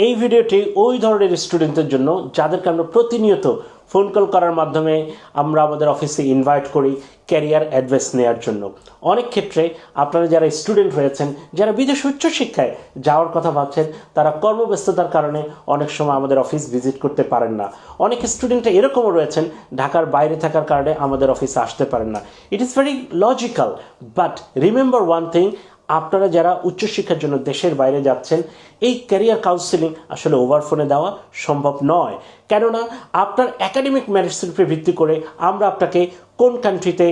এই ভিডিওটি ওই ধরনের স্টুডেন্টদের জন্য যাদেরকে আমরা প্রতিনিয়ত ফোন কল করার মাধ্যমে আমরা আমাদের অফিসে ইনভাইট করি ক্যারিয়ার অ্যাডভাইস নেওয়ার জন্য। অনেক ক্ষেত্রে আপনারা যারা স্টুডেন্ট রয়েছেন, যারা বিদেশে উচ্চশিক্ষায় যাওয়ার কথা ভাবছেন, তারা কর্মব্যস্ততার কারণে অনেক সময় আমাদের অফিস ভিজিট করতে পারেন না। অনেক স্টুডেন্ট এরকমও রয়েছেন ঢাকার বাইরে থাকার কারণে আমাদের অফিসে আসতে পারেন না। It is very logical, but remember one thing, আপনারা যারা উচ্চশিক্ষার জন্য দেশের বাইরে যাচ্ছেন, এই ক্যারিয়ার কাউন্সেলিং আসলে ওভার ফোনে দেওয়া সম্ভব নয়। কেননা আপনার একাডেমিক মেরিটসের উপরে ভিত্তি করে আমরা আপনাকে কোন কান্ট্রিতে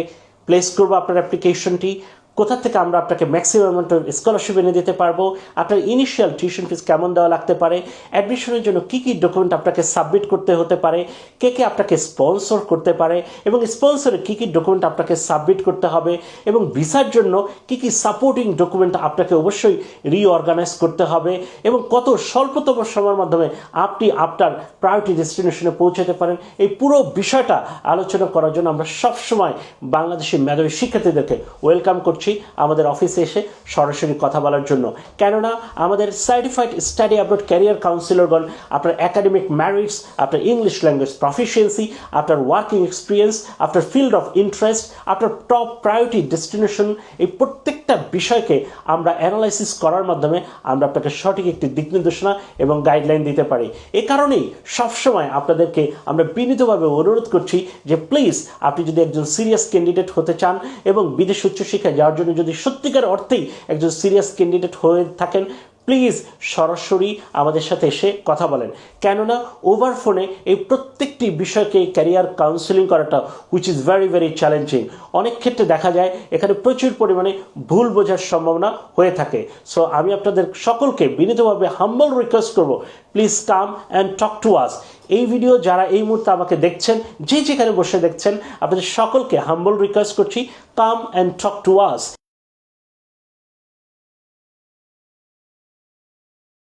প্লেস করবো, আপনার অ্যাপ্লিকেশনটি কোথা থেকে আমরা আপনাকে ম্যাক্সিমাম অ্যামাউন্ট অফ স্কলারশিপ এনে দিতে পারবো, আপনার ইনিশিয়াল টিউশন ফিস কেমন দেওয়া লাগতে পারে, অ্যাডমিশনের জন্য কী কী ডকুমেন্ট আপনাকে সাবমিট করতে হতে পারে, কে কে আপনাকে স্পন্সর করতে পারে এবং স্পন্সরে কী কী ডকুমেন্ট আপনাকে সাবমিট করতে হবে এবং ভিসার জন্য কী কী সাপোর্টিং ডকুমেন্ট আপনাকে অবশ্যই রিঅর্গানাইজ করতে হবে এবং কত স্বল্পতম সময়ের মাধ্যমে আপনি আপনার প্রায়োরিটি ডেস্টিনেশনে পৌঁছাতে পারেন, এই পুরো বিষয়টা আলোচনা করার জন্য আমরা সবসময় বাংলাদেশি মেধাবী শিক্ষার্থীদেরকে ওয়েলকাম করছি আমাদের অফিসে এসে সরাসরি কথা বলার জন্য। কেননা আমাদের সার্টিফাইড স্টাডি অ্যাব্রড ক্যারিয়ার কাউন্সিলরগণ আপনার একাডেমিক ম্যারিটস, আপনার ইংলিশ ল্যাঙ্গুয়েজ প্রফিসিয়েন্সি, আপনার ওয়ার্কিং এক্সপিরিয়েন্স, আপনার ফিল্ড অফ ইন্টারেস্ট, আপনার টপ প্রায়োরিটি ডেস্টিনেশন, এই প্রত্যেকটা বিষয়কে আমরা অ্যানালাইসিস করার মাধ্যমে আমরা আপনাকে সঠিক একটি দিক নির্দেশনা এবং গাইডলাইন দিতে পারি। এ কারণেই সবসময় আপনাদেরকে আমরা বিনীতভাবে অনুরোধ করছি যে প্লিজ আপনি যদি একজন সিরিয়াস ক্যান্ডিডেট হতে চান এবং বিদেশ উচ্চশিক্ষায় যাওয়ার জন্য যদি সত্যিকার অর্থেই একজন সিরিয়াস ক্যান্ডিডেট হয়ে থাকেন, প্লিজ সরাসরি আমাদের সাথে এসে কথা বলেন। কেননা ওভার ফোনে এই প্রত্যেকটি বিষয়কে ক্যারিয়ার কাউন্সেলিং করাটা which is very very challenging. অনেক ক্ষেত্রে দেখা যায় এখানে প্রচুর পরিমাণে ভুল বোঝার সম্ভাবনা হয়ে থাকে। সো আমি আপনাদের সকলকে বিনীতভাবে হাম্বল রিকোয়েস্ট করব, please come and talk to us. এই ভিডিও যারা এই মুহূর্তে আমাকে দেখছেন, যে যেখানে বসে দেখছেন, আপনাদের সকলকে হাম্বল রিকোয়েস্ট করছি, কাম অ্যান্ড টক টু আস।